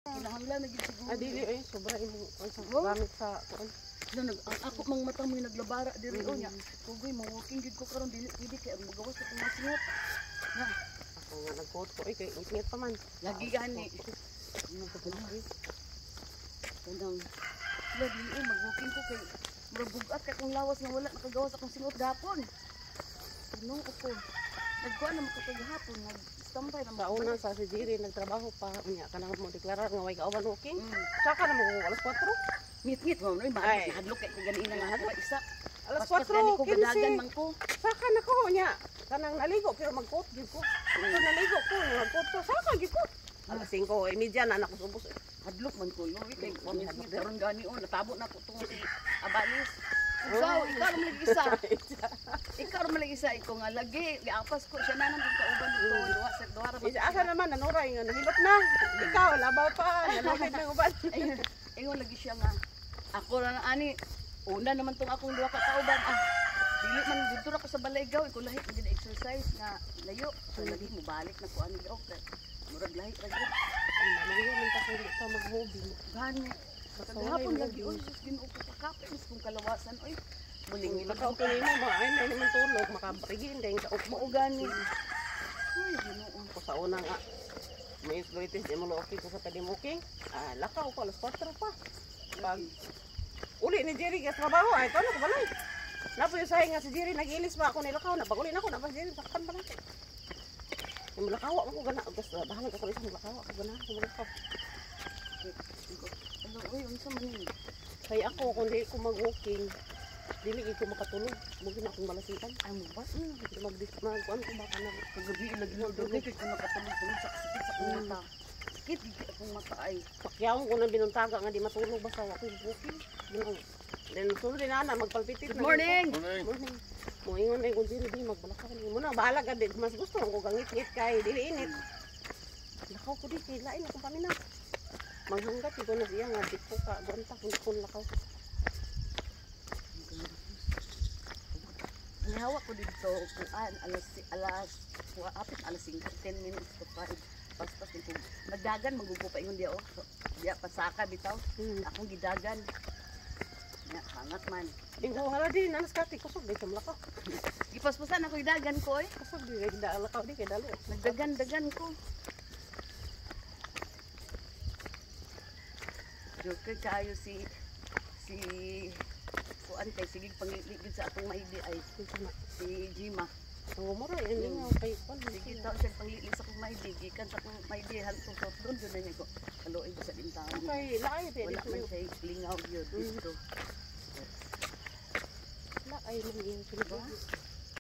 Kinahanglan na gid siguro. Dili sobra imo gamit sa kuan. Ako mang mata mo naglabara diri o nya. Tugoy mo walking gid ko karon dili pwede kay ang magawas sa mga singot. Na. Ako nga nagkot ko kay ingit pa man. Lagi gani. Kanang lagi mag-walking ko kay mabugat kay kung lawas na wala nakagawas akong singot gapon. Ano ako? Nagkuan na makapagahapon, nag-standby na Sa una sa si Jerry nagtrabaho pa unya kanang mo deklarar nga way kauban walking. Saka na mo alas 4. Ngit-ngit mo noy maadlok hadlok kay ganiina nga hadlok isa. Alas Pas 4 ko gadagan man ko. Saka na ko nya kanang naligo pero magkot gid ko. Naligo ko magkot ko saka gid ko. Alas 5:30 na ako subos. Hadlok man ko no kay ngit karon gani o natabo na ko tungod si Abalis. Ikaw man isa. Ikaw man isa iko nga lagi giapas ko siya na nang kauban dito duha ra Isa asa naman nanuray nga nahilot na. Ikaw labaw pa nalapit ng uban. Ingon lagi siya nga ako ra na ani una naman tong akong duha ka kauban dili man dito ra ko sa Balaygaw iko lahi gid exercise nga layo so lagi mo balik na ko ani okay murag lahi ra gid Malayo man ta kung ka mag-hobby. gani hapon lagi oy sus Ginoo ko pakapis kung kalawasan oy muling Lakaw ko nimo ba ay na naman tulog makabrigin kay sa mao gani ay Ginoo ko sa una nga may exploitis di mo loki ko sa talimuking lakaw ko alas 4 pa pag uli ni Jerry ka trabaho ay tono ko balay napo yung sahi nga si Jerry nag-ilis pa ako nilakaw na pag uli na ako na pa Jerry saktan pa natin yung malakaw ako gana bahala ka ko isang malakaw ako gana ako malakaw ano oy unsa man kaya ako kung di ko mag-walking dili ko makatulog mugin akong malasitan ay mo ba magkuan ko baka na kagabi lagi mo do kay ko nakatulog sa sakit sa akong mata sakit gid akong mata ay pakyawon ko nang binuntaga nga di matulog basta ako walking then sunod din ana magpalpitit good morning morning mo ingon ay kung dili di magbalakaw mo na bahala ka din mas gusto ko gangit-ngit kay dili init lakaw ko di kay lain akong paminaw manghanggat ko na siya nga dito ka gonta kung lakaw Hawak ko dito kuan alas 5 10 minutes to 5 paspas dito magdagan magugupa ingon dia dia pasaka bitaw akong gidagan nya hangat man ingo hala di nanas ka kusog di sa lakaw gipaspasan ako gidagan ko kusog di kay lakaw di kay dali nagdagan ko joke kayo si kuan kay sigig pangligid sa atong maidi ay si Jima. Mura yun nga kay kuan Sige daw siya panglili sa akong maidi gikan sa akong maidi hantong sa doon na niya ko kaluoy sa bintahan. Okay, laay Wala man siya lingaw yun dito. Laay man yun.